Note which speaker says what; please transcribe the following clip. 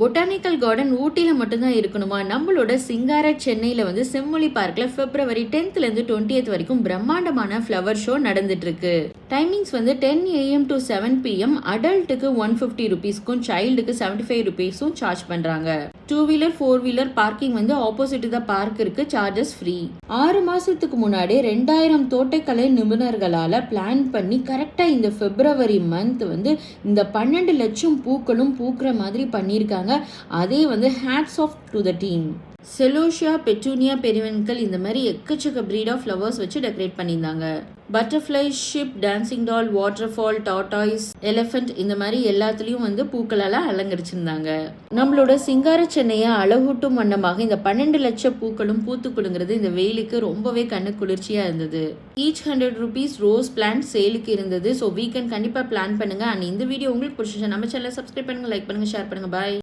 Speaker 1: Botanical garden ஊட்டியில் மட்டும்தான் இருக்கணுமா? நம்மளோட சிங்கார சென்னையில் வந்து செம்மொழி பார்க்கில் February 10th to 20th வரைக்கும் பிரம்மாண்டமான ஃப்ளவர் ஷோ நடந்துட்டு இருக்கு. டைமிங்ஸ் வந்து 10 AM to 7 PM. அடல்ட்டுக்கு 150 rupeesக்கும் சைல்டுக்கு 75 rupeesக்கும் சார்ஜ் பண்ணுறாங்க. 2-wheeler 4-wheeler பார்க்கிங் வந்து ஆப்போசிட் த பார்க் இருக்கு. Charges free. 6 மாசத்துக்கு முன்னாடி 2000 தோட்டக்கலை நிபுணர்களால் பிளான் பண்ணி கரெக்டாக இந்த February month வந்து இந்த 12 லட்சம் பூக்களும் பூக்கிற மாதிரி பண்ணியிருக்காங்க. அதே வந்து hats off to the team. Celosia, petunia, periwinkle இந்த மாதிரி எக்கச்சக்க பிரீட் ஆஃப் ஃப்ளவர்ஸ் வச்சு டெக்கரேட் பண்ணியிருந்தாங்க. Butterfly, ship, dancing doll, waterfall, tortoise, elephant இந்த மாதிரி எல்லாத்துலேயும் வந்து பூக்களால் அலங்கரிச்சிருந்தாங்க. நம்மளோட சிங்கார சென்னையை அழகூட்டும் வண்ணமாக இந்த 12 லட்சம் பூக்களும் பூத்து கொடுங்கிறது இந்த வெயிலுக்கு ரொம்பவே கண்ணு குளிர்ச்சியாக இருந்தது. ஈச் 100 rupees ரோஸ் பிளான்ட் சேலுக்கு இருந்தது. ஸோ வீக்கெண்ட் கண்டிப்பாக பிளான் பண்ணுங்க. அண்ட் இந்த வீடியோ உங்களுக்கு பிடிச்சிச்சு நம்ம சேனலை சப்ஸ்கிரைப் பண்ணுங்க, லைக் பண்ணுங்க, ஷேர் பண்ணுங்க. பாய்.